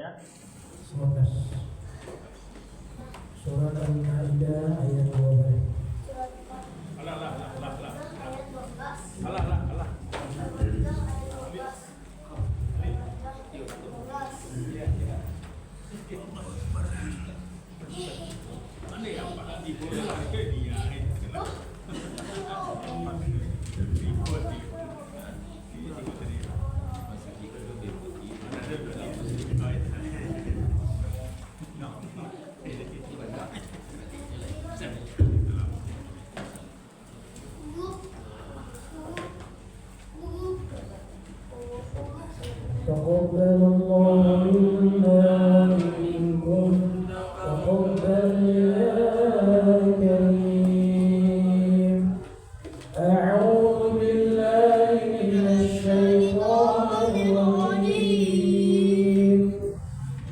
ayat 19. Surat Al-Maidah ayat 12. تقبل الله منا ومنكم تقبل يا كريم. أعوذ بالله من الشيطان الرجيم.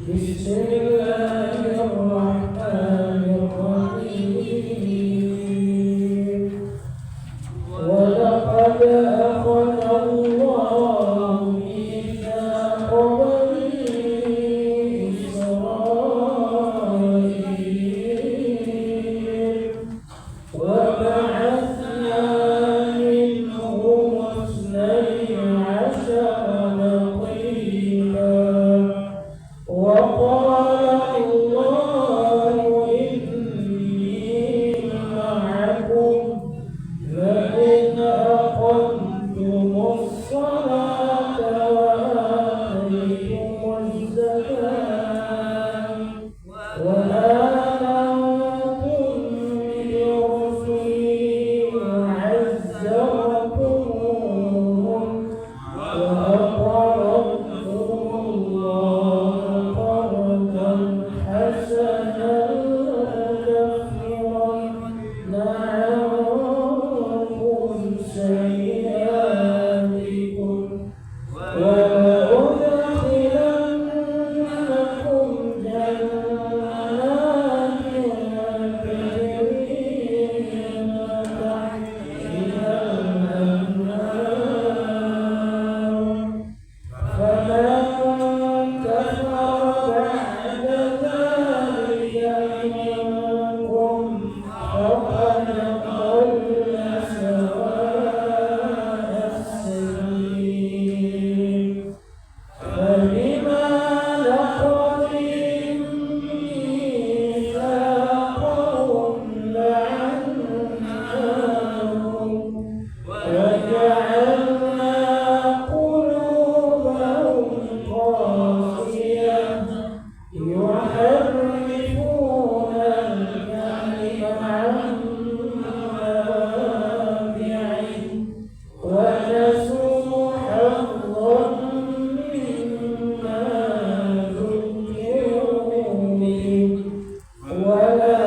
بسم الله الرحمن الرحيم. ولقد أخذ الله ميثاق بني إسرائيل وبعثنا منهم 12 نقيبا وقال الله إني معكم لئن أقمتم الصلاة وآتيتم الزكاة وآمنتم برسلي وعزرتموهم وأقرضتم الله قرضا حسنا لأكفرن عنكم سيئاتكم ولأدخلنكم جنات تجري من تحتها الأنهار فمن كفر بعد ذلك منكم فقد ضل سواء السبيل. فبما نقضهم ميثاقهم لعناهم وجعلنا قلوبهم قاسية يحرفون الكلم عن مواضعه ونسوا حظا مما ذكروا به ولا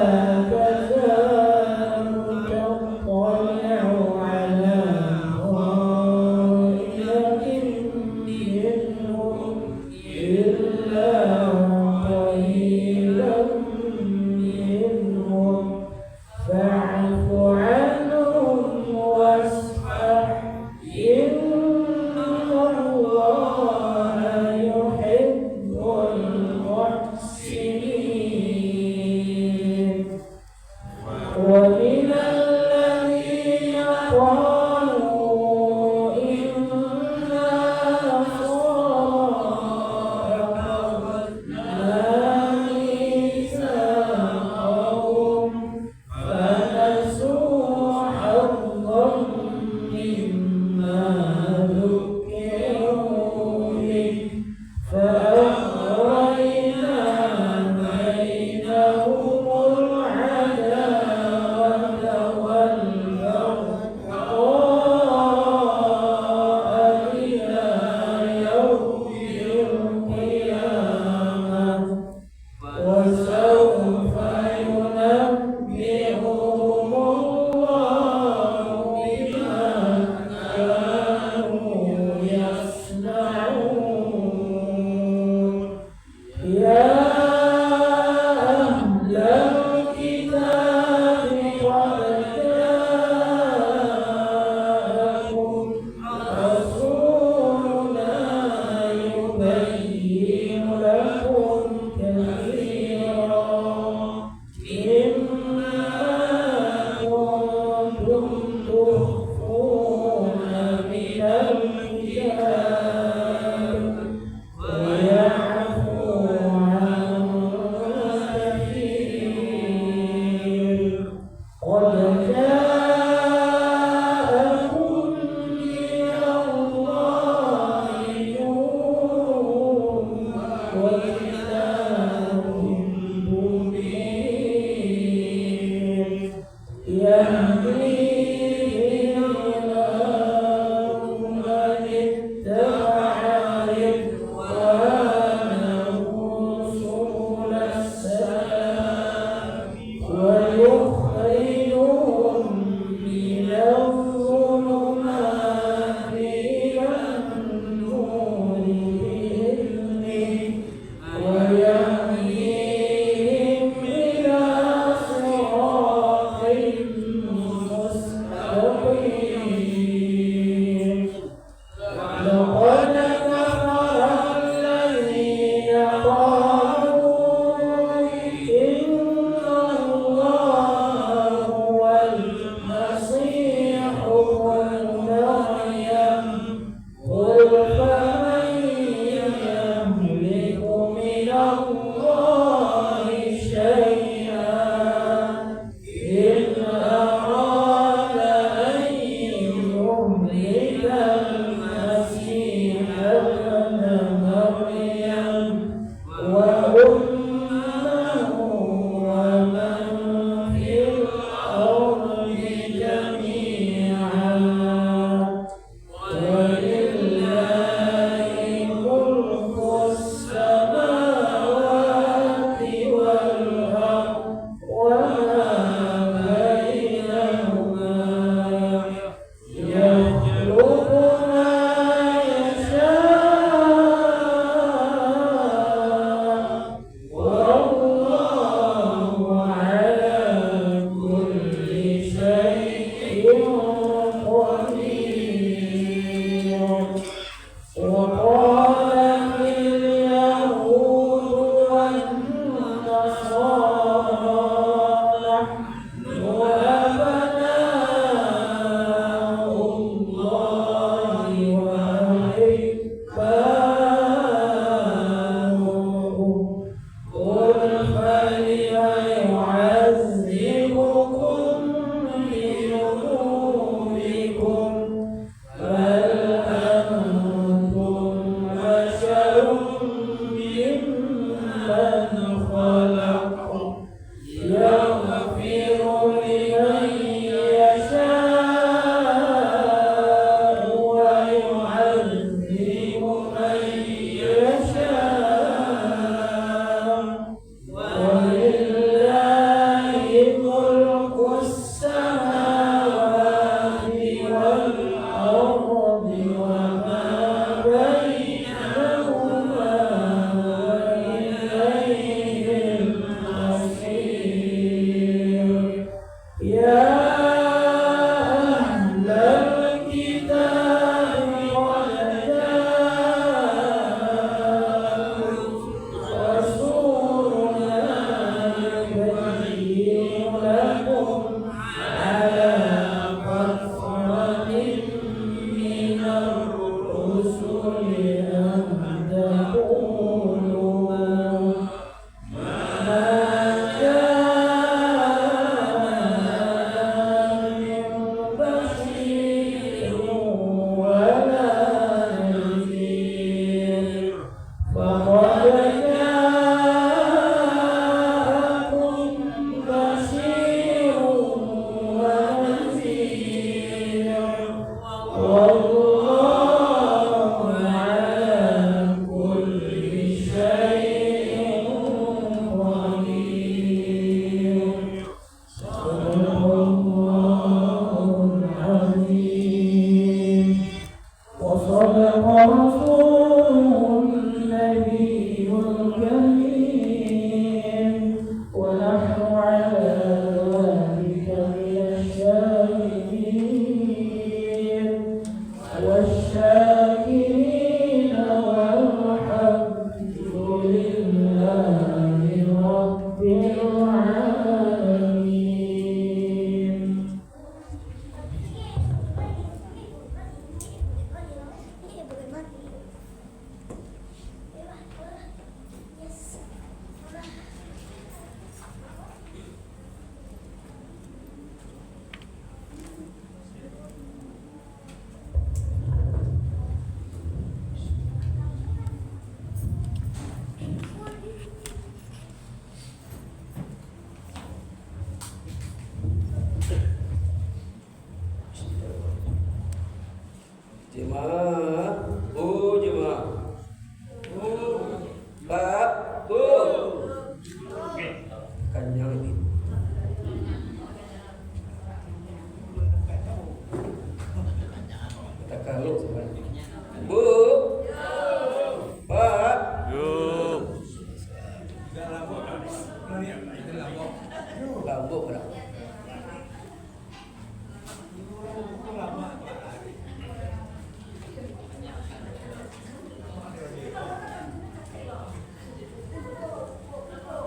تزال تطلع على خائنة منهم إلا قليلا منهم فاعف عنهم واصفح إن الله يحب المحسنين. ومن الذين قالوا إنا نصارى أخذنا ميثاقهم فنسوا حظا مما ذكروا به فأغرينا بينهم العداوة والبغضاء إلى يوم القيامة وسوف ينبئهم الله بما كانوا يصنعون. وكتاب مبين يهدي به الله من اتبع رضوانه سبل السلام ويخرجهم من الظلمات إلى النور بإذنه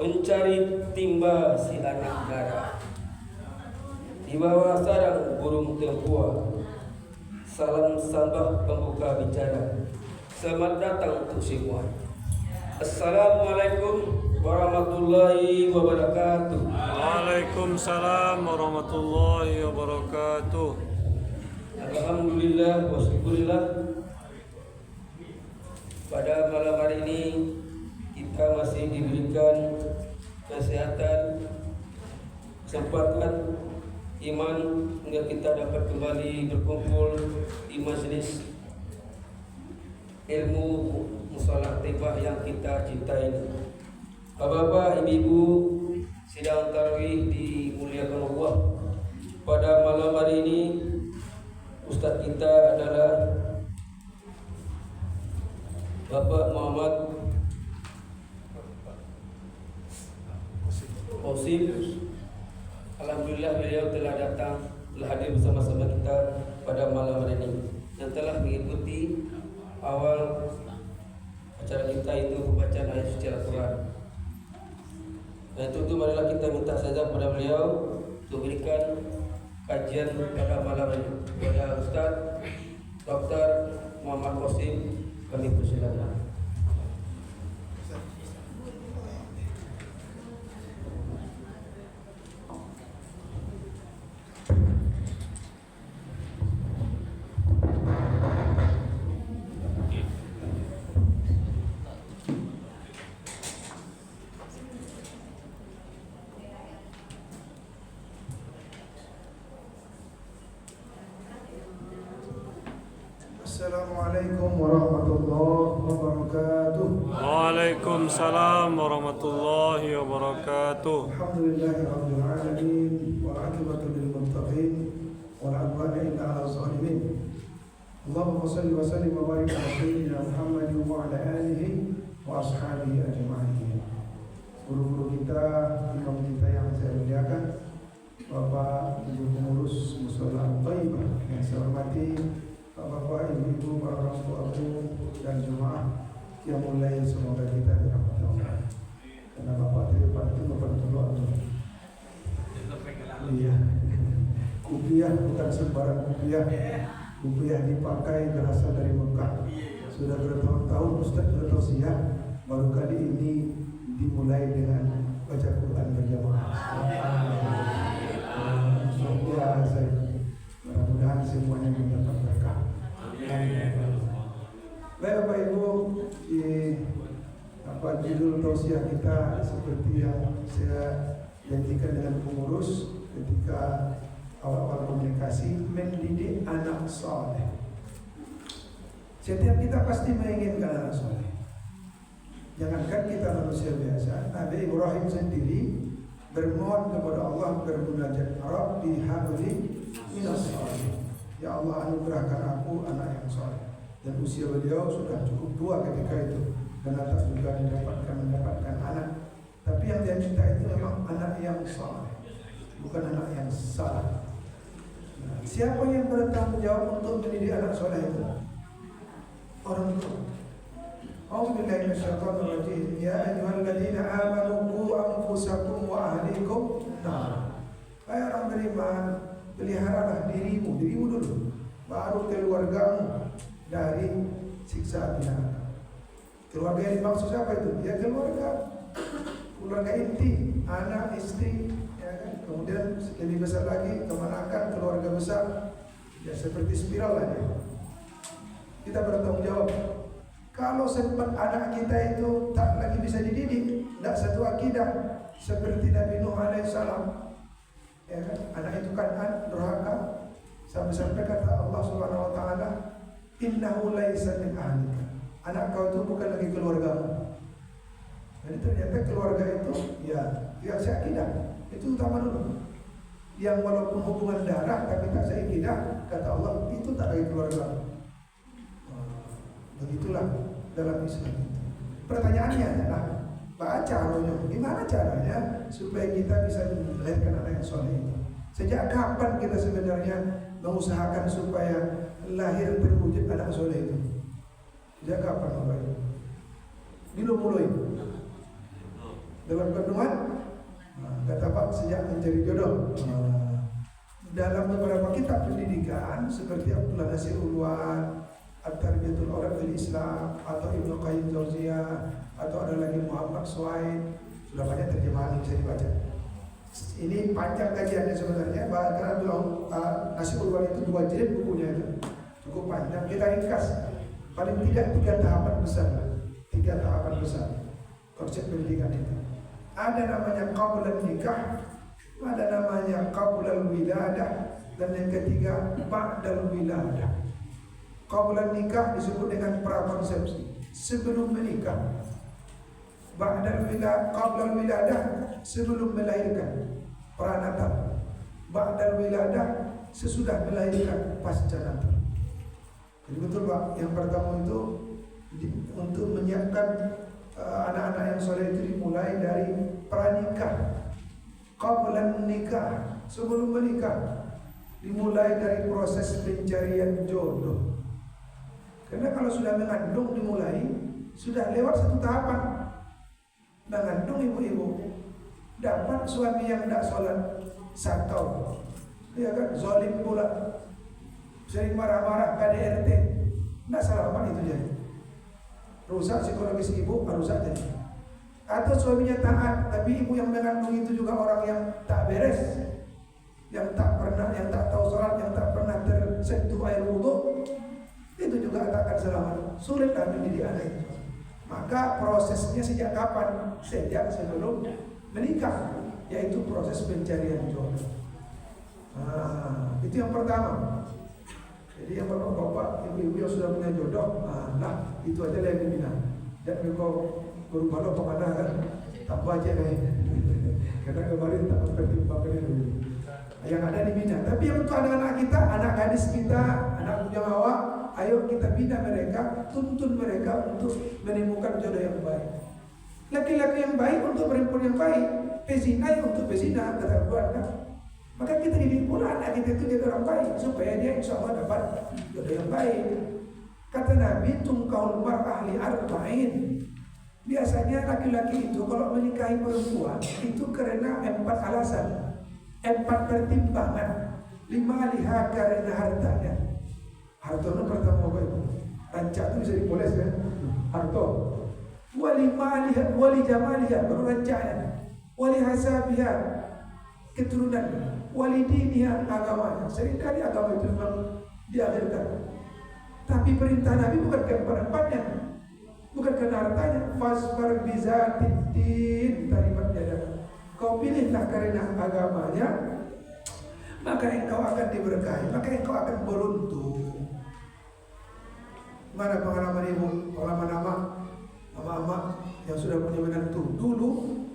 mencari timba si anak darah. Di bawah sarang burung tempua, salam sambah pembuka bicara. Selamat datang untuk semua. Assalamualaikum warahmatullahi wabarakatuh. Waalaikumsalam warahmatullahi wabarakatuh. Alhamdulillah wa syukurillah. Pada malam hari ini kita masih diberikan kesehatan, kesempatan, iman hingga kita dapat kembali berkumpul di majelis ilmu musalah tibah yang kita cintai. Bapak-bapak, ibu-ibu, sidang tarawih dimuliakan Allah. Pada malam hari ini Ustaz kita adalah Bapak Muhammad Osim. Alhamdulillah beliau telah datang, telah hadir bersama-sama kita pada malam hari ini dan telah mengikuti awal acara kita itu pembacaan ayat suci Al-Quran. Dan itu marilah kita minta saja kepada beliau untuk berikan kajian pada malam ini. Kepada Ustaz Dr. Muhammad Qasim, kami persilakan. Assalamualaikum warahmatullahi wabarakatuh. Waalaikumsalam warahmatullahi wabarakatuh. Alhamdulillahirabbil alamin wal 'aqibatu lil muttaqin wal 'udwana illa 'alal zalimin. Allahumma shalli wa sallim wa barik ala sayyidina Muhammad wa ala alihi wa ashabihi ajma'in. Guru-guru kita, imam kita yang saya muliakan, Bapak Ibu pengurus Mushola Thayyibah yang saya hormati, Bapak, Ibu-ibu, para orang tuaku dan jemaah yang mulai, semoga kita dirahmati Allah. Karena Bapak itu Bapak dulu. Iya. Kupiah bukan sembarang kupiah. Kupiah dipakai berasal dari Mekah. Sudah bertahun-tahun Ustaz bertausiah, baru kali ini dimulai dengan baca Quran berjamaah. Ya, saya mudah-mudahan semuanya mendapat berkah. Baik Bapak Ibu, judul tausiah kita seperti yang saya janjikan dengan pengurus ketika awal-awal komunikasi, mendidik anak soleh. Setiap kita pasti menginginkan anak soleh. Jangankan kita manusia biasa, Nabi Ibrahim sendiri bermohon kepada Allah, bermunajat, Rabbi habli minas soleh. Ya Allah, anugerahkan aku anak yang soleh. Dan usia beliau sudah cukup tua ketika itu, dan atas juga mendapatkan anak. Tapi yang dia minta itu memang anak yang soleh, bukan anak yang salah. Nah, siapa yang bertanggung jawab untuk mendidik anak soleh itu? Orang tua. A'udzubillahi minasyaitonir rajim. Ya ayyuhalladzina amanu qu anfusakum wa ahlikum nar. Hai orang beriman, peliharalah dirimu dulu, baru keluargamu dari siksa api neraka. Keluarga yang dimaksud siapa itu? Ya keluarga inti, anak, istri, ya kan? Kemudian lebih besar lagi keponakan, keluarga besar. Ya seperti spiral lah ya. Kita bertanggung jawab. Kalau sempat anak kita itu tak lagi bisa dididik, tidak satu akidah, seperti Nabi Nuh alaihissalam, ya kan? Anak itu kan durhaka, sampai kata Allah Subhanahu Wa Taala, innahu laisa min ahlika. Anak kau itu bukan lagi keluargamu. Jadi ternyata keluarga itu ya seakidah, itu utama dulu. Yang walaupun hubungan darah tapi tak seikidah, kata Allah, itu tak lagi keluarga. Begitulah dalam Islam itu. Pertanyaannya adalah, baca rohnya, gimana caranya supaya kita bisa melahirkan anak yang soleh itu? Sejak kapan kita sebenarnya mengusahakan supaya lahir terwujud anak soleh itu? Sejak kapan Bapak Ibu? Belum mulai. lewat penuan. Kata Pak sejak mencari jodoh. Dalam beberapa kitab pendidikan seperti Abdullah Nasir Ulwan, At-Tarbiyatul Awlad fil Islam, atau Ibnu Qayyim Jauziyah, atau ada lagi Muhammad Suhaib, sudah banyak terjemahan yang bisa dibaca. Ini panjang kajiannya sebenarnya, karena Nasir Ulwan itu 2 jilid bukunya itu, cukup panjang. Kita ringkas, paling tidak 3 tahapan besar, 3 tahapan besar konsep pendidikan itu. Ada namanya qablan nikah, ada namanya qablal wiladah, dan yang ketiga ba'dal wiladah. Qablan nikah disebut dengan prakonsepsi, sebelum menikah. Ba'dal wiladah, qablal wiladah, sebelum melahirkan, pranatal. Ba'dal wiladah, sesudah melahirkan, pasca natal. Jadi betul Pak, yang pertama itu untuk menyiapkan anak-anak yang soleh itu dimulai dari pranikah. Qablan nikah, sebelum menikah, dimulai dari proses pencarian jodoh. Karena kalau sudah mengandung dimulai, sudah lewat 1 tahapan. Mengandung ibu-ibu, dapat suami yang tidak sholat 1 tahun, ya kan, zalim pula, sering marah-marah, KDRT, tidak selamat itu jadi. Rusak psikologis ibu, rusak jadi. Atau suaminya taat, tapi ibu yang mengandung itu juga orang yang tak beres, yang tak tahu sholat, yang tak pernah tersentuh air wudhu, itu juga tak akan selamat. Sulit mendidik anak itu. Maka prosesnya sejak kapan? Sejak sebelum menikah, yaitu proses pencarian jodoh. Itu yang pertama. Jadi yang bapak-bapak, ibu-ibu yang sudah punya jodoh, itu aja yang dibina. Jangan kau berubah kemana kan? Tak aja nih. Karena kemarin tak pertimbangkan dulu. Yang ada dibina. Tapi yang untuk anak-anak kita, anak gadis kita, anak bujang awak, ayo kita bina mereka, tuntun mereka untuk menemukan jodoh yang baik. Laki-laki yang baik untuk perempuan yang baik, pezina untuk pezina, kata keluarga. Maka kita didik pula anak kita itu jadi orang baik, supaya dia insya Allah dapat jodoh yang baik. Kata Nabi, tungkaul mar'ah li arba'in. Biasanya laki-laki itu kalau menikahi perempuan itu karena 4 alasan, 4 pertimbangan. 5 liha karena hartanya. Harta itu pertama apa itu? Rancak itu bisa dipoles kan? Harta. Wali jamaliha, baru rancaknya. Wali hasabiha, keturunan. Wali diniha, agamanya. Seringkali agama itu memang diakhirkan. Tapi perintah Nabi bukan keempat-empatnya, bukan karena hartanya. Fasbar bizatiddin, taribat jadaka. Kau pilihlah karena agamanya, maka engkau akan diberkahi, maka engkau akan beruntung. Mana pengalaman ibu, pengalaman mama yang sudah punya menantu. Dulu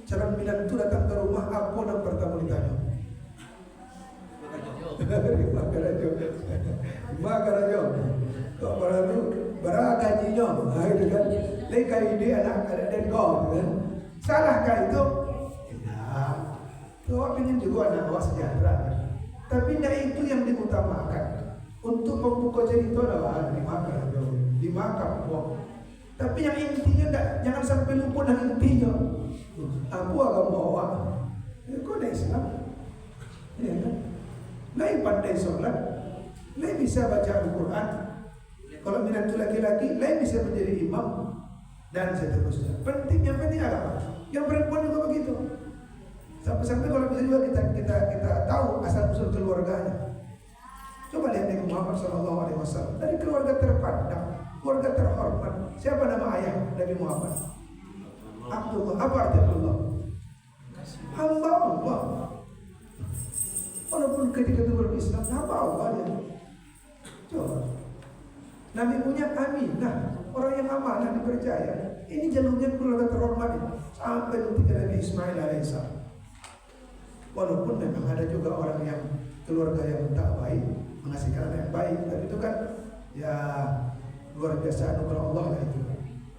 calon menantu datang ke rumah, apa yang pertama ditanya? Makarajo. Kok baru berapa gajinya? Itu kan. Leka ide anak dan kau kan. Salahkah itu? Tidak. Kau ingin juga anak awak sejahtera. Tapi tidak itu yang diutamakan. Untuk membuka cerita adalah dimakan. Tapi yang intinya tidak, jangan sampai lupa dengan intinya. Aku agama awak. Kau dah Islam. Ya kan? Lain pandai sholat, lain bisa baca Al-Quran. Kalau minat laki-laki, lain bisa menjadi imam dan seterusnya. Yang penting agama. Yang perempuan juga begitu. Sampai-sampai kalau bisa juga kita tahu asal usul keluarganya. Coba lihat Nabi Muhammad SAW dari keluarga terpandang, keluarga terhormat. Siapa nama ayah Nabi Muhammad? Abdullah. Apa arti Abdullah? Hamba Allah. Walaupun ketika itu belum Islam, hamba Allah ya. Coba. Nabi punya Aminah, orang yang amanah dipercaya. Ini jalurnya keluarga terhormat ini. Sampai ketika Nabi Ismail alaihissalam. Walaupun memang ada juga orang yang keluarga yang tak baik menghasilkan anak yang baik, tapi itu kan ya luar biasa anugerah Allah lah itu.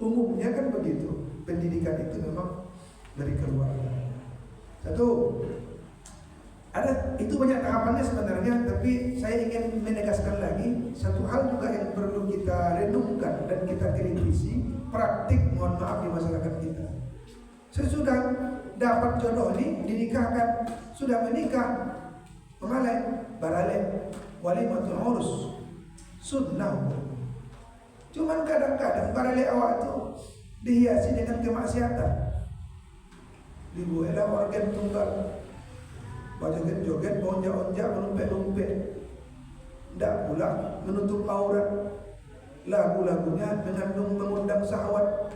Umumnya kan begitu. Pendidikan itu memang dari keluarga. Satu, ada itu banyak tahapannya sebenarnya, tapi saya ingin menegaskan lagi satu hal juga yang perlu kita renungkan dan kita kritisi praktik, mohon maaf, di masyarakat kita. Sesudah dapat jodoh ini dinikahkan, sudah menikah, mengalai barale walimatul urus sunnah. Cuman kadang-kadang barale awak itu dihiasi dengan kemaksiatan. Dibuatlah organ tunggal, joget-joget, onjak-onjak, menumpet-numpet. Tidak pula menutup aurat. Lagu-lagunya mengundang syahwat.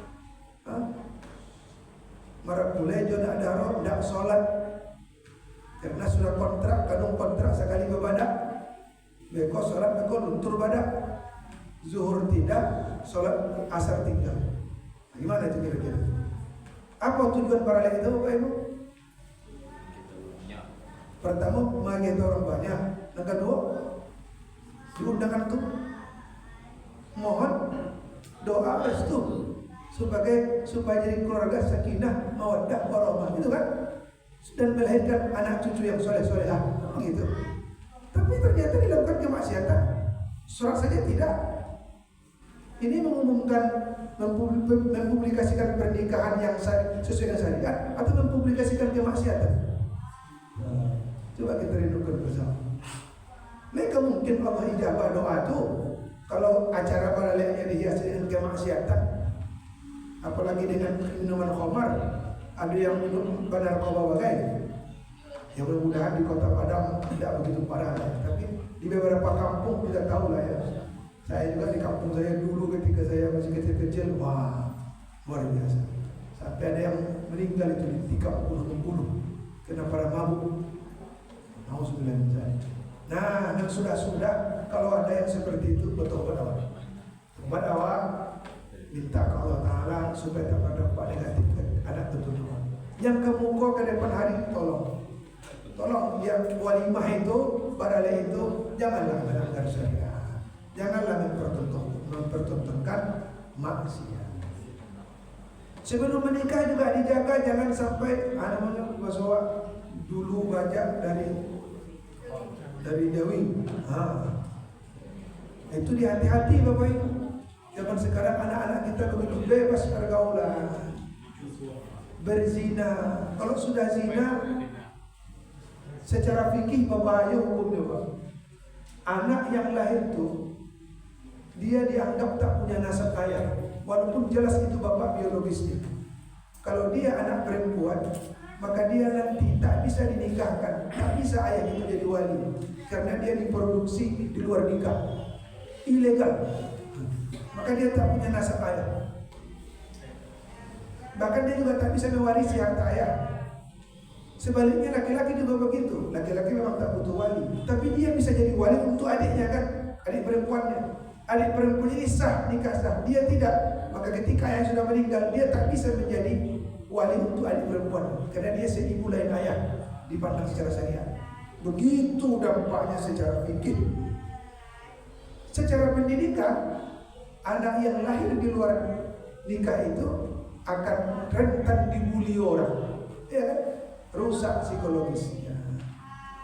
Marah pula nak darah, tidak solat. Karena sudah kontrak, kadang kontrak sekali berbadak. Beko solat, beko luntur badak. Zuhur tidak, solat asar tinggal. Gimana itu kira-kira? Apa tujuan para lelaki itu Bapak Ibu? Pertama, mengaget orang banyak. Yang kedua, diundangkan tuh mohon doa restu supaya jadi keluarga sakinah, mawaddah, warahmah, gitu kan? Dan melahirkan anak cucu yang soleh-solehah, gitu. Tapi ternyata dilakukan kemaksiatan. Surat saja tidak. Ini mengumumkan, mempublikasikan pernikahan yang sesuai dengan syariat atau mempublikasikan kemaksiatan. Coba kita renungkan bersama. Mereka mungkin Allah ijabah doa tuh kalau acara para lelaki dihiasi dengan kemaksiatan, apalagi dengan minuman khamar. Ada yang minum narkoba bagai. Ya mudah-mudahan di Kota Padang tidak begitu parah, tapi di beberapa kampung kita tahu lah ya. Saya juga di kampung saya dulu ketika saya masih kecil-kecil, wah luar biasa. Sampai ada yang meninggal itu di 30 kena para mabuk. Nauzubillah min dzalik. Nah, dan sudah kalau ada yang seperti itu bertobat awal. Tobat awal, minta ke Allah Taala supaya tak ada dampak negatif anak tertutup. Yang kemuka ke depan hari tolong yang walimah itu, barale itu janganlah melanggar syariat. Janganlah mempertontonkan maksiat. Sebelum menikah juga dijaga, jangan sampai bahwa dulu banyak dari Dewi. Itu dihati-hati Bapak Ibu. Zaman sekarang anak-anak kita begitu bebas pergaulan, berzina. Kalau sudah zina, secara fikih berbahaya hukumnya Pak. Anak yang lahir itu dia dianggap tak punya nasab ayah, walaupun jelas itu bapak biologisnya. Kalau dia anak perempuan, maka dia nanti tak bisa dinikahkan, tak bisa ayah itu jadi wali, karena dia diproduksi di luar nikah, ilegal. Maka dia tak punya nasab ayah. Bahkan dia juga tak bisa mewarisi harta ayah. Sebaliknya laki-laki juga begitu. Laki-laki memang tak butuh wali, tapi dia bisa jadi wali untuk adiknya kan, adik perempuannya. Adik perempuan ini sah, nikah sah, dia tidak. Maka ketika ayah sudah meninggal, dia tak bisa menjadi wali untuk adik perempuan, karena dia seibu lain ayah dipandang secara syariat. Begitu dampaknya secara fikih. Secara pendidikan, anak yang lahir di luar nikah itu akan rentan dibully orang, ya kan? Rusak psikologisnya.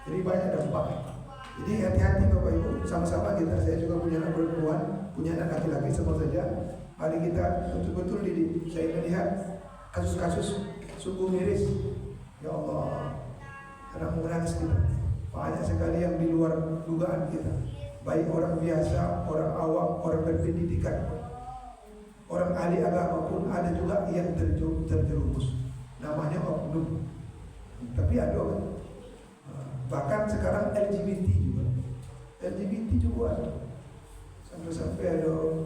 Jadi banyak dampak. Jadi hati-hati Bapak Ibu, sama-sama kita. Saya juga punya anak perempuan, punya anak laki-laki, semua saja. Mari kita betul-betul didik. Saya melihat kasus-kasus sungguh miris. Ya Allah, kadang menangis kita. Banyak sekali yang di luar dugaan kita. Baik orang biasa, orang awam, orang berpendidikan, orang ahli agama pun ada juga yang terjerumus. Namanya oknum. Tapi ada kan? Bahkan sekarang LGBT juga ada. Sampai ada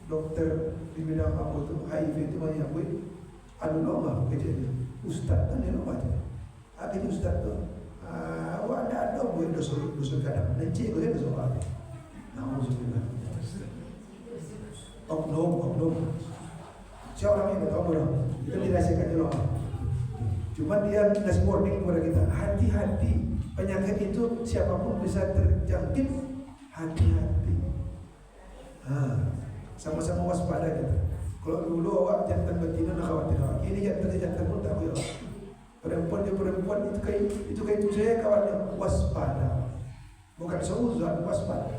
dokter di bidang apa itu HIV itu banyak aduh lama kejadian. Ustaz kan dia lama aja. Akhirnya ustaz tuh ada dosa kadang nanti gue dosa apa? Nauzubillah. Oknum. Siapa orang ini tahu belum? Itu dirahasiakan dulu. Cuma dia ngasih warning kepada kita, hati-hati, penyakit itu siapapun bisa terjangkit, hati-hati. Sama-sama waspada kita. Kalau dulu awak jantan betina nak khawatir awak, ini jantan pun tak boleh. Perempuan itu kayak saya kawannya, waspada. Bukan seuzon, waspada.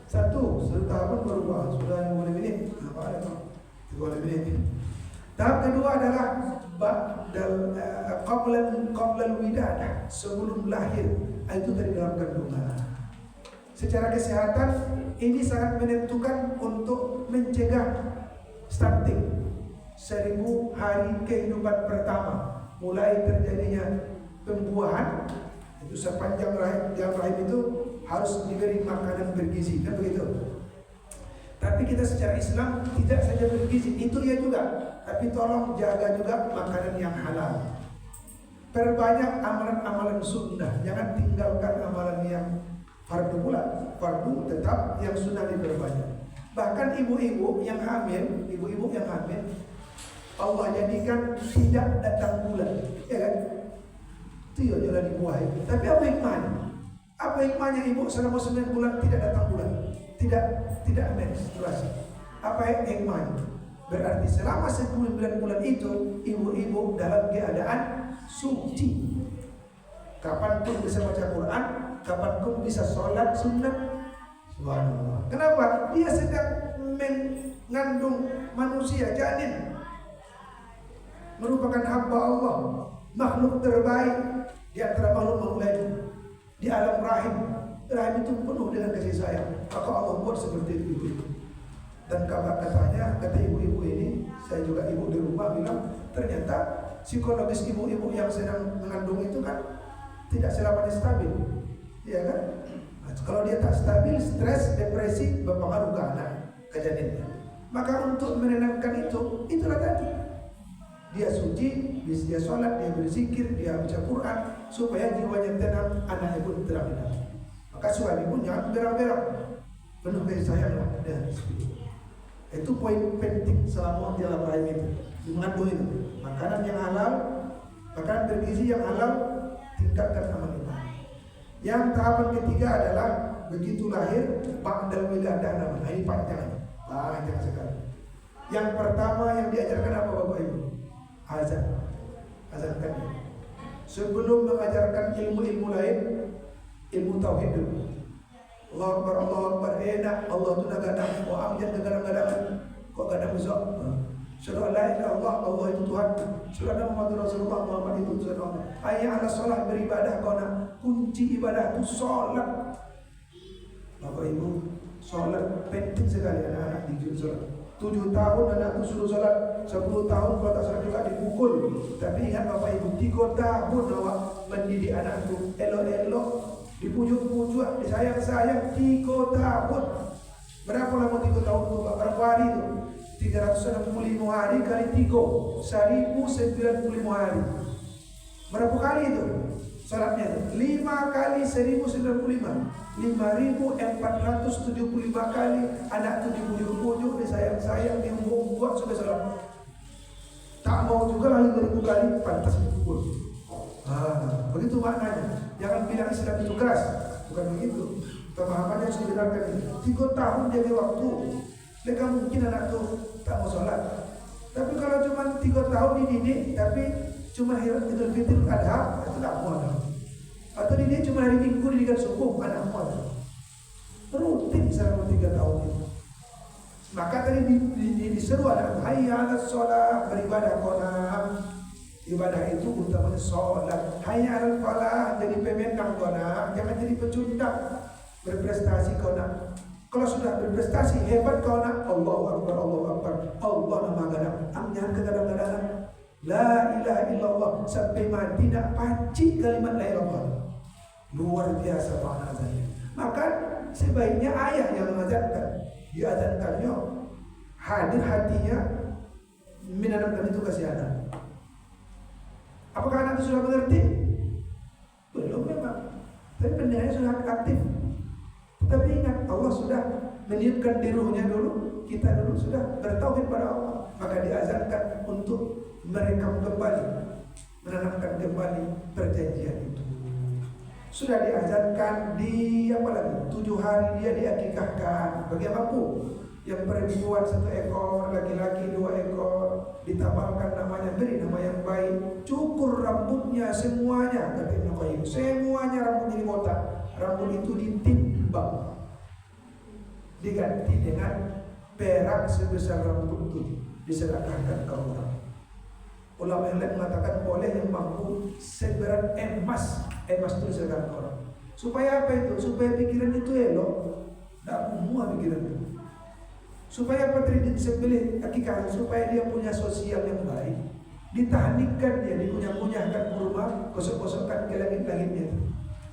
Satu tahapan berubah, sudah 5 menit. Apa ada? 3 menit. Tahap kedua adalah qabla widadah, sebelum lahir. Itu dari dalam kandungan. Secara kesehatan ini sangat menentukan untuk mencegah stunting. 1000 hari kehidupan pertama mulai terjadinya pembuahan, itu sepanjang rahim itu harus diberi makanan bergizi, kan begitu. Tapi kita secara Islam tidak saja bergizi, itu ya juga, tapi tolong jaga juga makanan yang halal. Perbanyak amalan-amalan sunnah, jangan tinggalkan amalan yang fardu pula. Fardu tetap, yang sunnah diperbanyak. Bahkan ibu-ibu yang hamil, Allah jadikan tidak datang bulan, ya kan? Itu ya jalan dibuai. Tapi apa hikmahnya? Apa hikmahnya ibu selama 9 bulan tidak datang bulan? Tidak menstruasi. Apa hikmahnya? Berarti selama 9 bulan itu ibu-ibu dalam keadaan suci. Kapanpun bisa baca Quran, kapanpun bisa sholat sunnah. Subhanallah. Kenapa? Dia sedang mengandung manusia, janin. Merupakan hamba Allah, makhluk terbaik di antara makhluk lain di alam rahim. Rahim itu penuh dengan kasih sayang. Maka Allah buat seperti itu. Dan katanya, kata ibu-ibu ini, saya juga ibu di rumah bilang, ternyata psikologis ibu-ibu yang sedang mengandung itu kan tidak selamanya stabil, ya kan? Nah, kalau dia tak stabil, stres, depresi, berpengaruh ke anak, ke janinnya. Maka untuk menenangkan itu, itulah tadi. Dia suci, dia sholat, dia berzikir, dia baca Quran, supaya jiwanya tenang, anaknya pun tenang. Maka suami pun jangan berang-berang, penuh kasih sayang lah dengan istri. Itu poin penting selama dalam rahim itu, mengandung itu. Makanan yang halal, makanan bergizi yang halal, tingkatkan amal iman. Yang tahapan ketiga adalah begitu lahir, ba'dal wiladah namanya. Ini panjang sekali. Yang pertama yang diajarkan apa Bapak Ibu? Azankan. Sebelum mengajarkan ilmu-ilmu lain, ilmu tauhid dulu. Allah Akbar, enak. Allah tu nak gadang, amjad gadang-gadangan. Kok gadang besok? Surah la ilaha illallah, Allah itu Tuhan. Surah Muhammad Rasulullah, Muhammad itu Tuhan Allah. Hayya 'alas shalah, beribadah kau nak. Kunci ibadah itu salat. Bapak Ibu, salat penting sekali anak-anak disuruh salat. 7 tahun anakku suruh salat, 10 tahun kalau tak salat juga dipukul. Tapi ingat Bapak Ibu, 3 tahun awak mendidik anakku elok-elok, dipujuk-pujuk, disayang-sayang 3 tahun. Berapa lama 3 tahun itu? Berapa hari itu? 365 hari kali 3, 1095 hari. Berapa kali itu salatnya? 5 kali 1095, 5475 kali anak itu dipujuk-pujuk, disayang-sayang, diumbuk-umbuk sampai salat. Tak mau juga lagi 2000 kali, pantas dipukul. Begitu maknanya. Jangan bilang Islam itu keras, bukan begitu. Pemahamannya harus dibenarkan ini. 3 tahun jadi waktu. Mereka mungkin anak itu tak mau sholat. Tapi kalau cuma 3 tahun dididik, tapi cuma Idul Fitri Adha, itu tak mau. Atau dididik cuma hari Minggu didikan subuh, anak mau. Rutin selama 3 tahun itu. Maka tadi diseru anak, hayya 'alas shalah, beribadah qona. Ibadah itu utamanya sholat. Hayya 'alal falah, jadi pemenang qona, jangan jadi pecundang. Berprestasi qona. Kalau sudah berprestasi hebat kau nak, Allahu Akbar, Allah nama gadang. Jangan kegadang-gadangan. La ilaha illallah sampai mati nak pacik kalimat la ilaha illallah. Luar biasa maknanya. Maka sebaiknya ayah yang mengazankan, diazankannya hadir hatinya menanamkan itu kasih anak. Apakah anak itu sudah mengerti? Belum memang. Tapi pendengarnya sudah aktif. Tapi ingat, Allah sudah meniupkan di ruhnya dulu, kita dulu sudah bertauhid pada Allah. Maka diazankan untuk merekam kembali, menanamkan kembali perjanjian itu. Sudah diazankan di apa lagi? 7 hari dia diakikahkan. Bagi mampu, yang perempuan 1 ekor, laki-laki 2 ekor, ditabalkan namanya, beri nama yang baik, cukur rambutnya semuanya, kata Ibnu Qayyim, semuanya rambutnya dibotak, rambut itu ditimbang, diganti dengan perak sebesar rambut itu, disedekahkan ke orang. ulama yang lain mengatakan boleh yang mampu seberat emas itu seberat orang. Supaya apa itu? Supaya pikiran itu elok, tidak semua pikiran itu. Supaya petri disembelih akikah, supaya dia punya sosial yang baik, ditahnikkan dia, dikunyah-kunyahkan kurma, gosok-gosokkan ke langit-langitnya.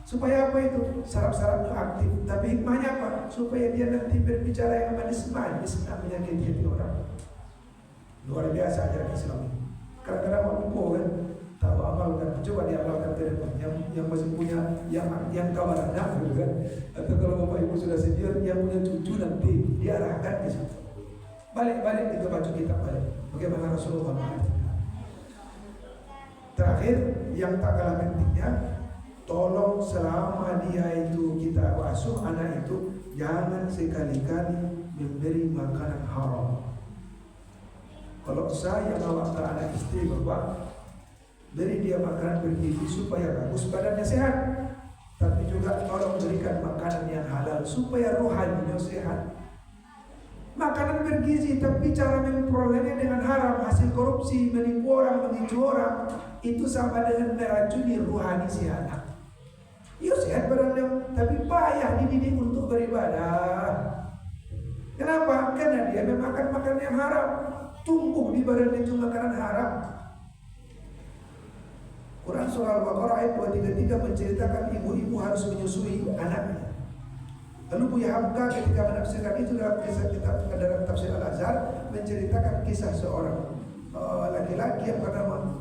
Supaya apa itu? Saraf-sarafnya aktif. Tapi hikmahnya apa? Supaya dia nanti berbicara yang manis-manis, tidak menyakiti hati orang. Luar biasa ajaran Islam. Kadang-kadang orang kan tahu amalkan, coba diamalkan telepon. Yang masih punya, yang kawan anak, gitu kan? Atau kalau bapak ibu sudah senior, yang punya cucu nanti diarahkan ke situ. Balik itu baju kita balik. Bagaimana Rasulullah mengatakan? Terakhir, yang tak kalah pentingnya, tolong selama dia itu kita asuh anak itu, jangan sekali-kali memberi makanan haram. Kalau saya bawa ke anak istri bapak, beri dia makanan bergizi supaya bagus badannya sehat. Tapi juga tolong berikan makanan yang halal supaya rohaninya sehat. Makanan bergizi tapi cara memperolehnya dengan haram, hasil korupsi, menipu orang, menipu orang, itu sama dengan meracuni rohani si anak. Iya sehat badannya, tapi payah dididik untuk beribadah. Kenapa? Karena dia memakan makanan yang haram, tumbuh di badan itu makanan haram. Quran surah Al-Baqarah ayat 233 menceritakan ibu-ibu harus menyusui anaknya. Lalu Buya Hamka ketika menafsirkan itu dalam kisah kitab dalam tafsir Al-Azhar menceritakan kisah seorang laki-laki yang bernama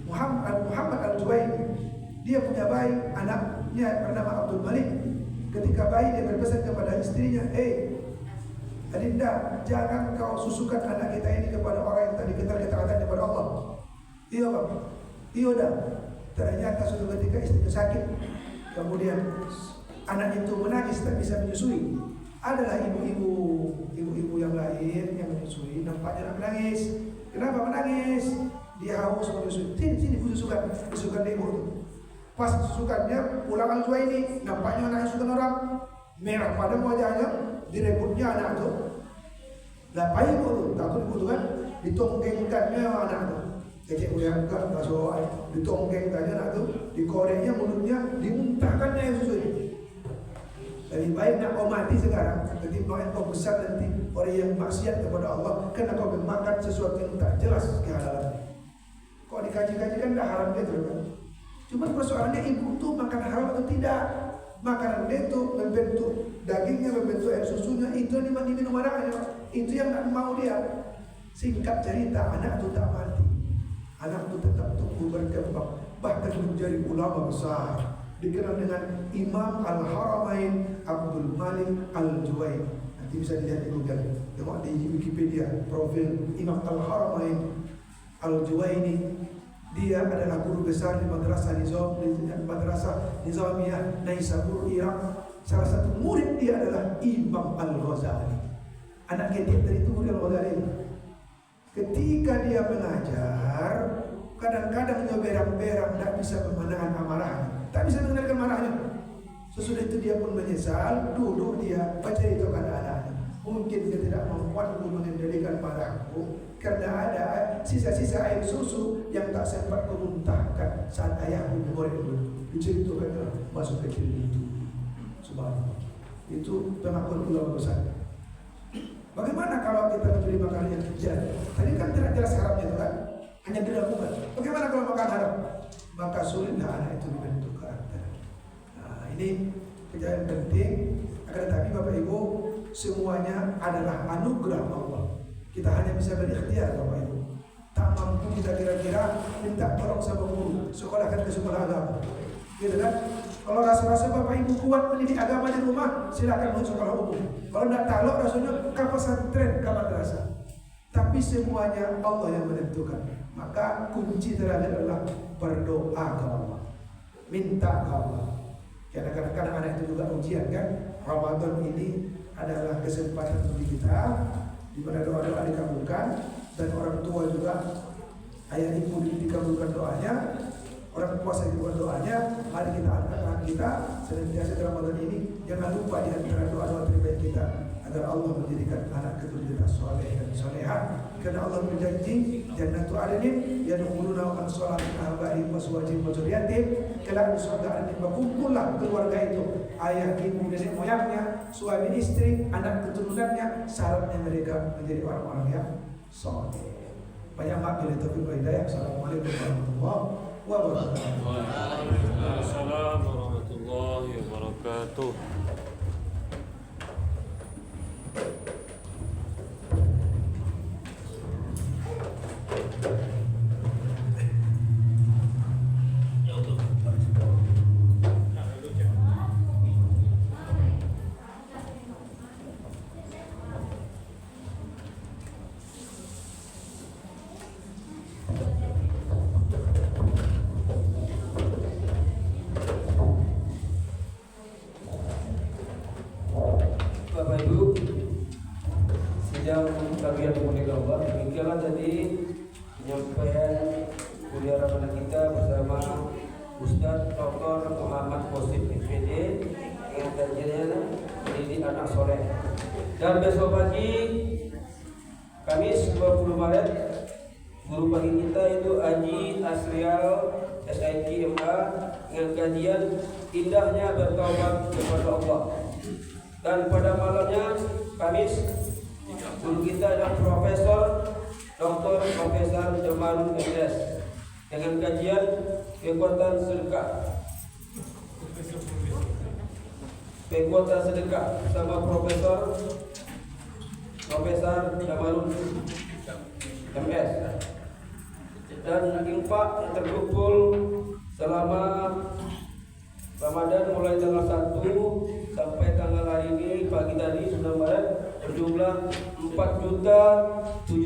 Muhammad Al-Juwaini. Dia punya bayi, anaknya bernama Abdul Malik. Ketika bayi dia berpesan kepada istrinya, Adinda, jangan kau susukan anak kita ini kepada orang yang tadi kita katakan kepada Allah. Iya bang, iya dah. Ternyata suatu ketika istri itu sakit, kemudian anak itu menangis tak bisa menyusui. Adalah ibu-ibu yang lain yang menyusui, nampaknya menangis. Kenapa menangis? Dia haus menyusui. Sini susukan ibu. Pas susukannya pulang Al-Juwaini, nampaknya anak susukan orang merah pada wajahnya, direbutnya anak itu. Lapai itu takut itu kan, ditonggengkannya anak itu. Kecik uyangkan masuk ditonggengkannya anak itu, dikoreknya mulutnya, dimuntahkannya yang susu ini. Lebih baik nak kau mati sekarang ketimbang kau besar nanti orang yang maksiat kepada Allah karena kau memakan sesuatu yang tak jelas kehalalan. Kau dikaji-kaji kan dah haram gitu kan. Cuma persoalannya ibu tu makan haram atau tidak. Makanan itu membentuk dagingnya, membentuk air susunya, itu yang diminum anaknya. Itu yang tak mau dia. Singkat cerita, anak itu tak mati. Anak itu tetap tumbuh berkembang, bahkan menjadi ulama besar. Dikenal dengan Imam Al-Haramain Abdul Malik Al-Juwaini. Nanti bisa dilihat di Google, tengok di Wikipedia profil Imam Al-Haramain Al-Juwaini. Dia adalah guru besar di madrasah Nizamiyah Naisabur, Irak. Salah satu murid dia adalah Imam Al-Ghazali. Anak ketiga dari itu murid Al-Ghazali. Ketika dia mengajar, kadang-kadang dia berang-berang, tak bisa memenangkan amarahnya, tak bisa mengendalikan marahnya. Sesudah itu dia pun menyesal. Dulu dia baca itu kepada anaknya, mungkin dia tidak mampu mengendalikan marahku karena ada sisa-sisa air susu yang tak sempat memuntahkan saat ayahku digoreng dulu. Diceritakan masuk kecil itu. Subhanallah. Itu pengakuan ulama besar. Bagaimana kalau kita memberi makanan yang jelas? Tadi kan tidak jelas haramnya itu kan, hanya dilakukan. Bagaimana kalau makan haram? Maka sulitlah anak itu dibentuk karakter. Nah, ini kejadian penting. Akan tetapi Bapak Ibu, semuanya adalah anugerah Allah. Kita hanya bisa berikhtiar Bapak Ibu. Tak mampu kita kira-kira minta tolong sama guru, sekolahkan ke sekolah agama. Gitu kan? Kalau rasa-rasa Bapak Ibu kuat mendidik agama di rumah, silakan masuk sekolah umum. Kalau tidak talok rasanya ke pesantren, ke madrasah. Tapi semuanya Allah yang menentukan. Maka kunci terakhir adalah berdoa ke Allah, minta ke Allah. Karena kadang-kadang anak itu juga ujian kan. Ramadan ini adalah kesempatan bagi kita di mana doa-doa dikabulkan dan orang tua juga, ayah ibu dikabulkan doanya, orang puasa dikabulkan doanya. Mari kita angkat tangan kita senantiasa dalam Ramadan ini, jangan lupa di antara doa-doa terbaik kita agar Allah menjadikan anak keturunan soleh dan solehah. Karena Allah berjanji jannatu adnin yadkhuluna man sholaha min abaihim wa azwajihim wa dzurriyyatihim. Kelak di surga adnin berkumpullah keluarga itu, ayah, ibu, nenek moyangnya, suami istri, anak keturunannya. Syaratnya mereka menjadi orang-orang yang soleh. Banyak maaf bila taufiq wal hidayah. Assalamualaikum warahmatullahi wabarakatuh. Waalaikumsalam warahmatullahi wabarakatuh. Bapak Ibu, sidang kajian dimuliakan Allah. Demikianlah tadi penyampaian kuliah Ramadan kita bersama Ustadz Dr. Muhammad Khosyif SPD yang kajiannya mendidik anak soleh. Dan besok pagi Kamis 20 Maret guru pagi kita itu Haji Asrial SIK MA dengan kajian indahnya bertaubat kepada Allah. Dan pada malamnya Kamis guru kita adalah Profesor Dr. Profesor Jamalul MS dengan kajian kekuatan sedekah. Kekuatan sedekah sama Profesor Jamalul MS. Dan infak yang terkumpul selama Ramadan mulai tanggal 1 sampai tanggal hari ini pagi tadi 9 Maret berjumlah 4.709.000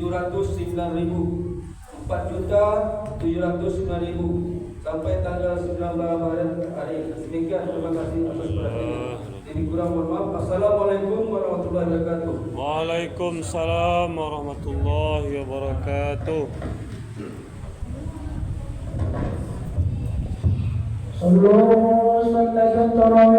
4.709.000 sampai tanggal 19 Maret hari ini. Demikian, terima kasih atas perhatiannya. Jadi kurang mohon maaf. Assalamualaikum warahmatullahi wabarakatuh. Waalaikumsalam warahmatullahi wabarakatuh. Sallu salatan tarawih